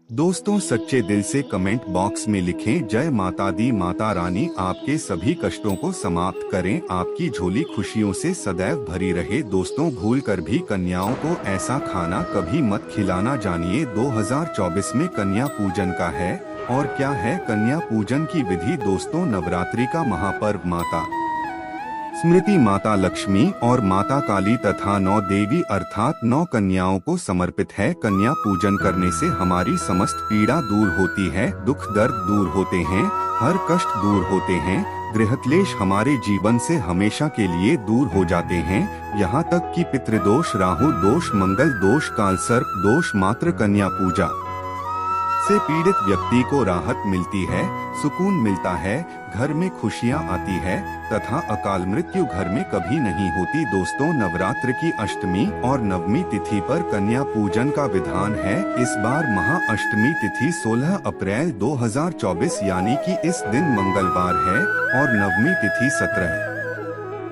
दोस्तों, सच्चे दिल से कमेंट बॉक्स में लिखें जय माता दी। माता रानी आपके सभी कष्टों को समाप्त करें, आपकी झोली खुशियों से सदैव भरी रहे। दोस्तों, भूल कर भी कन्याओं को ऐसा खाना कभी मत खिलाना। जानिए 2024 में कन्या पूजन का है और क्या है कन्या पूजन की विधि। दोस्तों, नवरात्रि का महापर्व माता स्मृति, माता लक्ष्मी और माता काली तथा 9 देवी अर्थात 9 कन्याओं को समर्पित है। कन्या पूजन करने से हमारी समस्त पीड़ा दूर होती है, दुख दर्द दूर होते हैं, हर कष्ट दूर होते हैं, गृहक्लेश हमारे जीवन से हमेशा के लिए दूर हो जाते हैं। यहाँ तक कि पितृदोष, राहु दोष, मंगल दोष, कालसर्प दोष, मात्र कन्या पूजा से पीड़ित व्यक्ति को राहत मिलती है, सुकून मिलता है, घर में खुशियां आती है तथा अकाल मृत्यु घर में कभी नहीं होती। दोस्तों, नवरात्र की अष्टमी और नवमी तिथि पर कन्या पूजन का विधान है। इस बार महाअष्टमी तिथि 16 अप्रैल 2024 यानी कि इस दिन मंगलवार है और नवमी तिथि 17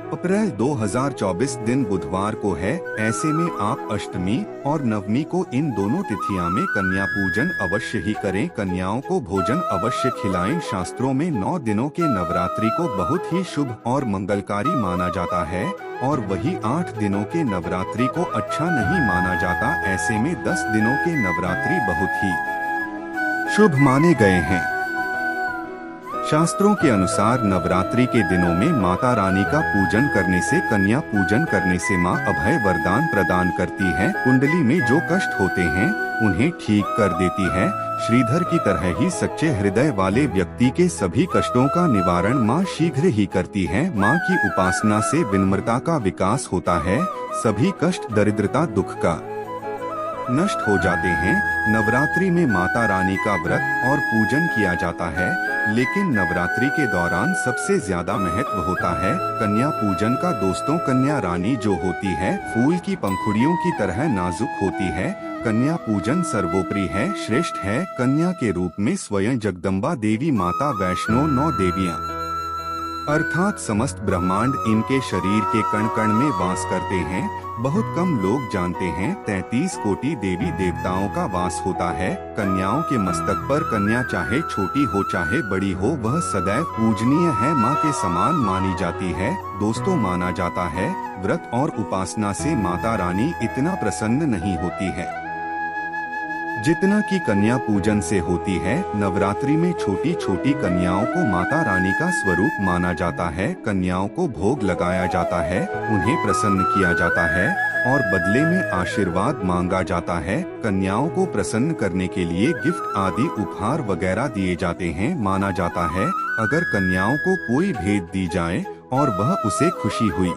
अप्रैल 2024 दिन बुधवार को है। ऐसे में आप अष्टमी और नवमी को इन दोनों तिथियों में कन्या पूजन अवश्य ही करें। कन्याओं को भोजन अवश्य खिलाएं। शास्त्रों में 9 दिनों के नवरात्रि को बहुत ही शुभ और मंगलकारी माना जाता है और वही 8 दिनों के नवरात्रि को अच्छा नहीं माना जाता। ऐसे में 10 दिनों के नवरात्रि बहुत ही शुभ माने गए हैं। शास्त्रों के अनुसार नवरात्रि के दिनों में माता रानी का पूजन करने से, कन्या पूजन करने से माँ अभय वरदान प्रदान करती है। कुंडली में जो कष्ट होते हैं उन्हें ठीक कर देती है। श्रीधर की तरह ही सच्चे हृदय वाले व्यक्ति के सभी कष्टों का निवारण माँ शीघ्र ही करती है। माँ की उपासना से विनम्रता का विकास होता है, सभी कष्ट, दरिद्रता, दुख का नष्ट हो जाते हैं। नवरात्रि में माता रानी का व्रत और पूजन किया जाता है, लेकिन नवरात्रि के दौरान सबसे ज्यादा महत्व होता है कन्या पूजन का। दोस्तों, कन्या रानी जो होती है फूल की पंखुड़ियों की तरह नाजुक होती है। कन्या पूजन सर्वोपरि है, श्रेष्ठ है। कन्या के रूप में स्वयं जगदम्बा देवी, माता वैष्णो, 9 देवियाँ अर्थात समस्त ब्रह्मांड इनके शरीर के कण कण में वास करते हैं। बहुत कम लोग जानते हैं 33 कोटि देवी देवताओं का वास होता है। कन्याओं के मस्तक पर कन्या चाहे छोटी हो चाहे बड़ी हो, वह सदैव पूजनीय है, माँ के समान मानी जाती है। दोस्तों, माना जाता है व्रत और उपासना से माता रानी इतना प्रसन्न नहीं होती है जितना कि कन्या पूजन से होती है। नवरात्रि में छोटी छोटी कन्याओं को माता रानी का स्वरूप माना जाता है। कन्याओं को भोग लगाया जाता है, उन्हें प्रसन्न किया जाता है और बदले में आशीर्वाद मांगा जाता है। कन्याओं को प्रसन्न करने के लिए गिफ्ट आदि उपहार वगैरह दिए जाते हैं। माना जाता है अगर कन्याओं को कोई भेंट दी जाए और वह उसे खुशी हुई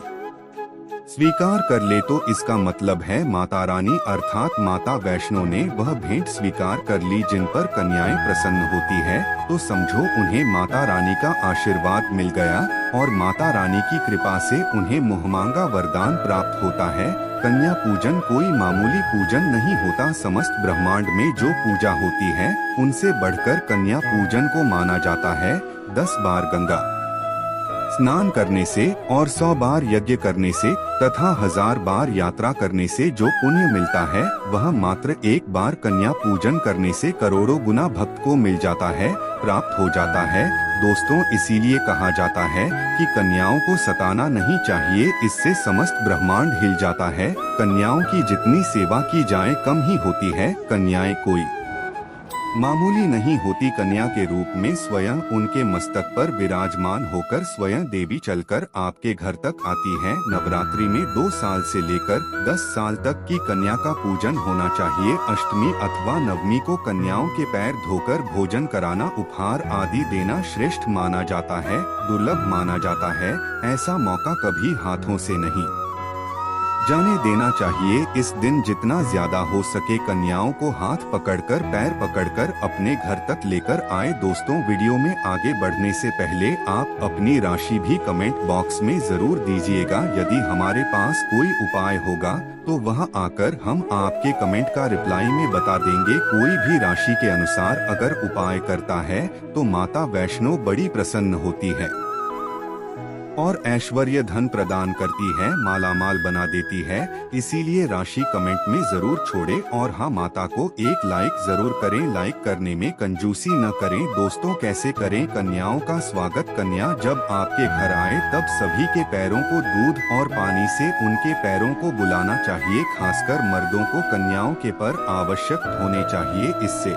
स्वीकार कर ले तो इसका मतलब है माता रानी अर्थात माता वैष्णो ने वह भेंट स्वीकार कर ली। जिन पर कन्याएं प्रसन्न होती है तो समझो उन्हें माता रानी का आशीर्वाद मिल गया और माता रानी की कृपा से उन्हें मुहमांगा वरदान प्राप्त होता है। कन्या पूजन कोई मामूली पूजन नहीं होता। समस्त ब्रह्मांड में जो पूजा होती है उनसे बढ़कर कन्या पूजन को माना जाता है। 10 बार गंगा स्नान करने से और 100 बार यज्ञ करने से तथा 1000 बार यात्रा करने से जो पुण्य मिलता है वह मात्र एक बार कन्या पूजन करने से करोड़ों गुना भक्त को मिल जाता है, प्राप्त हो जाता है। दोस्तों, इसीलिए कहा जाता है कि कन्याओं को सताना नहीं चाहिए, इससे समस्त ब्रह्मांड हिल जाता है। कन्याओं की जितनी सेवा की जाए कम ही होती है। कन्याएं कोई मामूली नहीं होती। कन्या के रूप में स्वयं उनके मस्तक पर विराजमान होकर स्वयं देवी चलकर आपके घर तक आती है। नवरात्रि में 2 साल से लेकर 10 साल तक की कन्या का पूजन होना चाहिए। अष्टमी अथवा नवमी को कन्याओं के पैर धोकर भोजन कराना, उपहार आदि देना श्रेष्ठ माना जाता है, दुर्लभ माना जाता है। ऐसा मौका कभी हाथों से नहीं जाने देना चाहिए। इस दिन जितना ज्यादा हो सके कन्याओं को हाथ पकड़कर, पैर पकड़कर अपने घर तक लेकर आए। दोस्तों, वीडियो में आगे बढ़ने से पहले आप अपनी राशि भी कमेंट बॉक्स में जरूर दीजिएगा। यदि हमारे पास कोई उपाय होगा तो वह आकर हम आपके कमेंट का रिप्लाई में बता देंगे। कोई भी राशि के अनुसार अगर उपाय करता है तो माता वैष्णो बड़ी प्रसन्न होती है और ऐश्वर्य धन प्रदान करती है, मालामाल बना देती है। इसीलिए राशि कमेंट में जरूर छोड़े और हाँ, माता को एक लाइक जरूर करें। लाइक करने में कंजूसी न करें। दोस्तों, कैसे करें कन्याओं का स्वागत? कन्या जब आपके घर आए तब सभी के पैरों को दूध और पानी से उनके पैरों को बुलाना चाहिए। खासकर मर्दों को कन्याओं के पर आवश्यक धोने चाहिए, इससे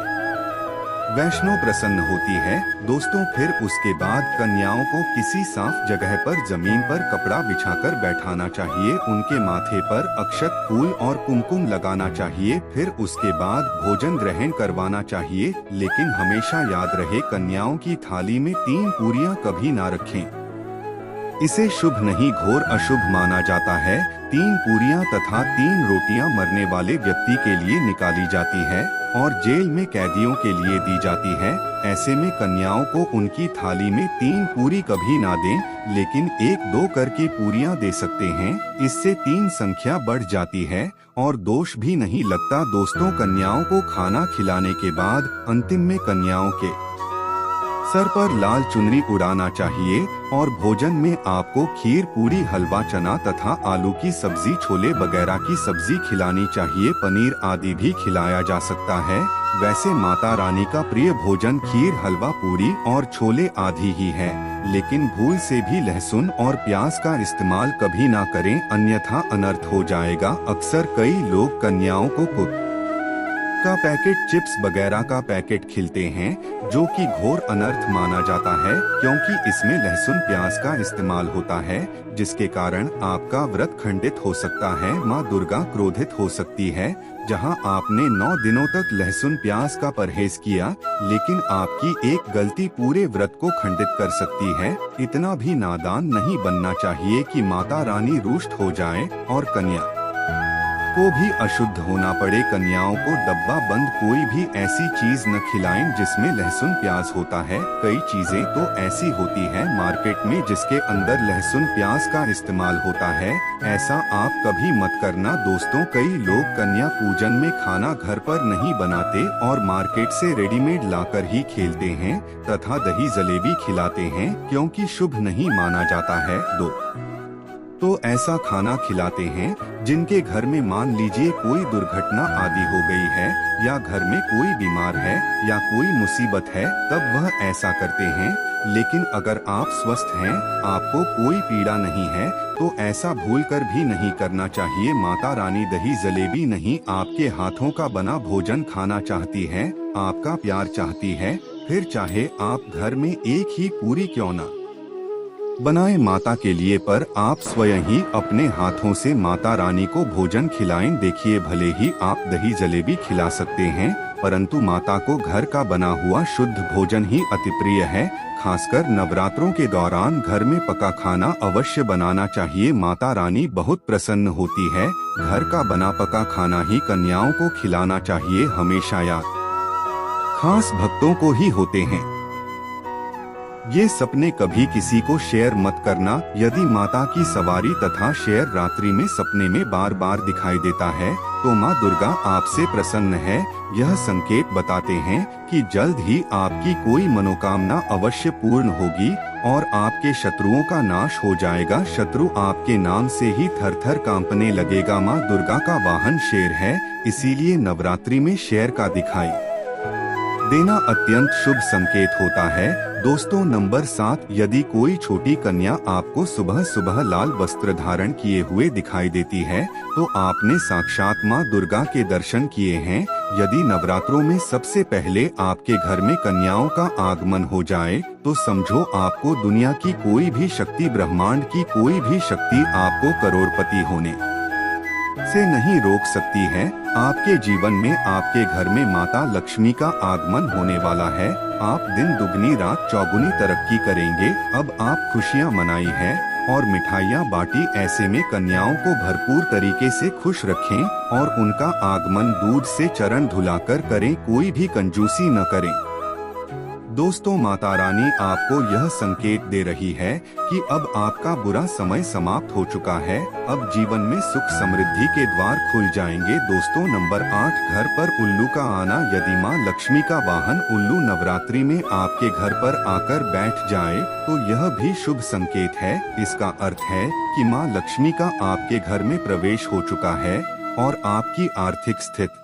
वैष्णो प्रसन्न होती है। दोस्तों, फिर उसके बाद कन्याओं को किसी साफ जगह पर जमीन पर कपड़ा बिछाकर बैठाना चाहिए। उनके माथे पर अक्षत, फूल और कुमकुम लगाना चाहिए। फिर उसके बाद भोजन ग्रहण करवाना चाहिए। लेकिन हमेशा याद रहे, कन्याओं की थाली में 3 पूरियां कभी ना रखें। इसे शुभ नहीं, घोर अशुभ माना जाता है। 3 पूरियां तथा 3 रोटियां मरने वाले व्यक्ति के लिए निकाली जाती है और जेल में कैदियों के लिए दी जाती है। ऐसे में कन्याओं को उनकी थाली में 3 पूरी कभी ना दें, लेकिन 1-2 करके पूरियां दे सकते हैं। इससे 3 संख्या बढ़ जाती है और दोष भी नहीं लगता। दोस्तों, कन्याओं को खाना खिलाने के बाद अंतिम में कन्याओं के सर पर लाल चुनरी उड़ाना चाहिए और भोजन में आपको खीर, पूरी, हलवा, चना तथा आलू की सब्जी, छोले वगैरह की सब्जी खिलानी चाहिए। पनीर आदि भी खिलाया जा सकता है। वैसे माता रानी का प्रिय भोजन खीर, हलवा, पूरी और छोले आदि ही है, लेकिन भूल से भी लहसुन और प्याज का इस्तेमाल कभी ना करें, अन्यथा अनर्थ हो जाएगा। अक्सर कई लोग कन्याओं को का पैकेट, चिप्स वगैरह का पैकेट खिलाते हैं, जो कि घोर अनर्थ माना जाता है, क्योंकि इसमें लहसुन, प्याज का इस्तेमाल होता है, जिसके कारण आपका व्रत खंडित हो सकता है। माँ दुर्गा क्रोधित हो सकती है। जहां आपने 9 दिनों तक लहसुन प्याज का परहेज किया, लेकिन आपकी एक गलती पूरे व्रत को खंडित कर सकती है। इतना भी नादान नहीं बनना चाहिए कि माता रानी रुष्ट हो जाए और कन्या को भी अशुद्ध होना पड़े। कन्याओं को डब्बा बंद कोई भी ऐसी चीज न खिलाएं जिसमें लहसुन प्याज होता है। कई चीजें तो ऐसी होती हैं मार्केट में जिसके अंदर लहसुन प्याज का इस्तेमाल होता है। ऐसा आप कभी मत करना। दोस्तों, कई लोग कन्या पूजन में खाना घर पर नहीं बनाते और मार्केट से रेडीमेड लाकर ही खेलते हैं तथा दही जलेबी खिलाते हैं, क्योंकि शुभ नहीं माना जाता है। तो ऐसा खाना खिलाते हैं जिनके घर में मान लीजिए कोई दुर्घटना आदि हो गई है या घर में कोई बीमार है या कोई मुसीबत है, तब वह ऐसा करते हैं। लेकिन अगर आप स्वस्थ हैं, आपको कोई पीड़ा नहीं है, तो ऐसा भूलकर भी नहीं करना चाहिए। माता रानी दही जलेबी नहीं, आपके हाथों का बना भोजन खाना चाहती है, आपका प्यार चाहती है। फिर चाहे आप घर में एक ही पूरी क्यों न बनाए माता के लिए, पर आप स्वयं ही अपने हाथों से माता रानी को भोजन खिलाएं। देखिए, भले ही आप दही जलेबी खिला सकते हैं, परंतु माता को घर का बना हुआ शुद्ध भोजन ही अति प्रिय है। खासकर नवरात्रों के दौरान घर में पका खाना अवश्य बनाना चाहिए। माता रानी बहुत प्रसन्न होती है। घर का बना पका खाना ही कन्याओं को खिलाना चाहिए हमेशा। याद खास भक्तों को ही होते हैं। ये सपने कभी किसी को शेयर मत करना। यदि माता की सवारी तथा शेर रात्रि में सपने में बार बार दिखाई देता है, तो माँ दुर्गा आपसे प्रसन्न है। यह संकेत बताते हैं कि जल्द ही आपकी कोई मनोकामना अवश्य पूर्ण होगी और आपके शत्रुओं का नाश हो जाएगा। शत्रु आपके नाम से ही थर-थर कांपने लगेगा। माँ दुर्गा का वाहन शेर है, इसीलिए नवरात्रि में शेर का दिखाई देना अत्यंत शुभ संकेत होता है। दोस्तों, नंबर 7, यदि कोई छोटी कन्या आपको सुबह सुबह लाल वस्त्र धारण किए हुए दिखाई देती है, तो आपने साक्षात माँ दुर्गा के दर्शन किए हैं। यदि नवरात्रों में सबसे पहले आपके घर में कन्याओं का आगमन हो जाए, तो समझो आपको दुनिया की कोई भी शक्ति, ब्रह्मांड की कोई भी शक्ति आपको करोड़पति होने से नहीं रोक सकती है। आपके जीवन में, आपके घर में माता लक्ष्मी का आगमन होने वाला है। आप दिन दुगनी रात चौगुनी तरक्की करेंगे। अब आप खुशियां मनाई है और मिठाइयां बांटी। ऐसे में कन्याओं को भरपूर तरीके से खुश रखें और उनका आगमन दूध से चरण धुलाकर करें, कोई भी कंजूसी न करें। दोस्तों, माता रानी आपको यह संकेत दे रही है कि अब आपका बुरा समय समाप्त हो चुका है। अब जीवन में सुख समृद्धि के द्वार खुल जाएंगे। दोस्तों, नंबर 8, घर पर उल्लू का आना। यदि माँ लक्ष्मी का वाहन उल्लू नवरात्रि में आपके घर पर आकर बैठ जाए तो यह भी शुभ संकेत है। इसका अर्थ है कि माँ लक्ष्मी का आपके घर में प्रवेश हो चुका है और आपकी आर्थिक स्थिति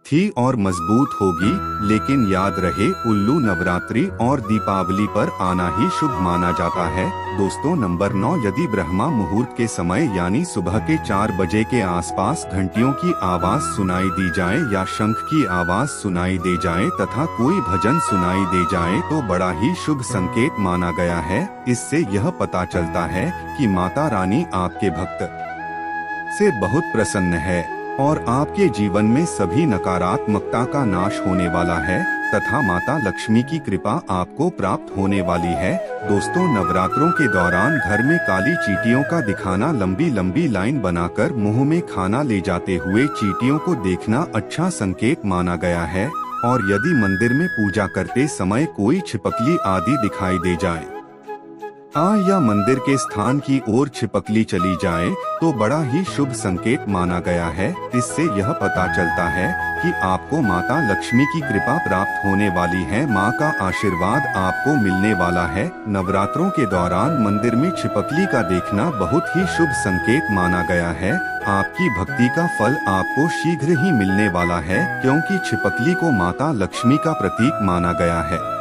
थी और मजबूत होगी। लेकिन याद रहे, उल्लू नवरात्रि और दीपावली पर आना ही शुभ माना जाता है। दोस्तों, नंबर 9, यदि ब्रह्मा मुहूर्त के समय यानी सुबह के 4 बजे के आसपास घंटियों की आवाज सुनाई दी जाए या शंख की आवाज सुनाई दे जाए तथा कोई भजन सुनाई दे जाए तो बड़ा ही शुभ संकेत माना गया है। इससे यह पता चलता है कि माता रानी आपके भक्त से बहुत प्रसन्न है और आपके जीवन में सभी नकारात्मकता का नाश होने वाला है तथा माता लक्ष्मी की कृपा आपको प्राप्त होने वाली है। दोस्तों, नवरात्रों के दौरान घर में काली चींटियों का दिखाना, लंबी लंबी लाइन बनाकर मुंह में खाना ले जाते हुए चींटियों को देखना अच्छा संकेत माना गया है। और यदि मंदिर में पूजा करते समय कोई छिपकली आदि दिखाई दे जाए या मंदिर के स्थान की ओर छिपकली चली जाए तो बड़ा ही शुभ संकेत माना गया है। इससे यह पता चलता है कि आपको माता लक्ष्मी की कृपा प्राप्त होने वाली है। माँ का आशीर्वाद आपको मिलने वाला है। नवरात्रों के दौरान मंदिर में छिपकली का देखना बहुत ही शुभ संकेत माना गया है। आपकी भक्ति का फल आपको शीघ्र ही मिलने वाला है, क्योंकि छिपकली को माता लक्ष्मी का प्रतीक माना गया है।